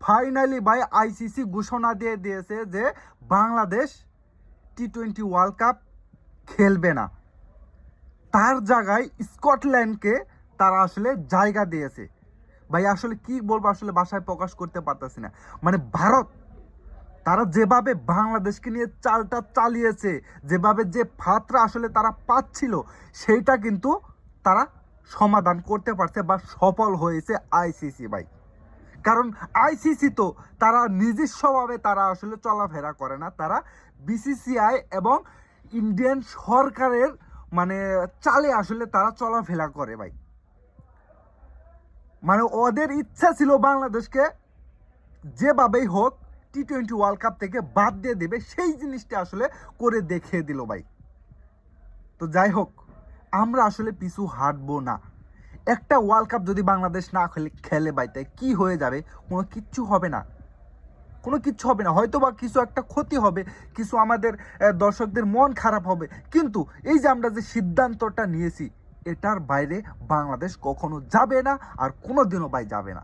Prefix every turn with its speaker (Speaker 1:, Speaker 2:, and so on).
Speaker 1: Finally ভাই ICC ঘোষণা দিয়ে দিয়েছে যে বাংলাদেশ টি-20 ওয়ার্ল্ড কাপ খেলবে না। তার জায়গায় স্কটল্যান্ডকে তারা আসলে জায়গা দিয়েছে। ভাই আসলে কি বলবো, আসলে ভাষায় প্রকাশ করতে পারতেছি না। মানে ভারত তারা যেভাবে বাংলাদেশকে নিয়ে চালটা চালিয়েছে, যেভাবে যে ফাতরা আসলে তারা পাচ্ছিল, সেইটা কিন্তু তারা সমাধান করতে পারছে বা সফল হয়েছে আইসিসি ভাই। কারণ আইসিসি তো তারা নিজস্বভাবে তারা আসলে চলাফেরা করে না, তারা বিসিসিআই এবং ইন্ডিয়ান সরকারের মানে চালে আসলে তারা চলাফেরা করে ভাই। মানে ওদের ইচ্ছা ছিল বাংলাদেশকে যেভাবেই হোক টি-20 ওয়ার্ল্ড কাপ থেকে বাদ দিয়ে দেবে, সেই জিনিসটা আসলে করে দেখিয়ে দিল ভাই। তো যাই হোক, আমরা আসলে পিছু হাঁটবো না। একটা ওয়ার্ল্ড কাপ যদি বাংলাদেশ না খেলে ভাই, তাই কি হয়ে যাবে? কোনো কিচ্ছু হবে না, কোনো কিচ্ছু হবে না। হয়তো বা কিছু একটা ক্ষতি হবে, কিছু আমাদের দর্শকদের মন খারাপ হবে, কিন্তু এই যে আমরা যে সিদ্ধান্তটা নিয়েছি, এটার বাইরে বাংলাদেশ কখনো যাবে না, আর কোনো দিনও ভাই যাবে না।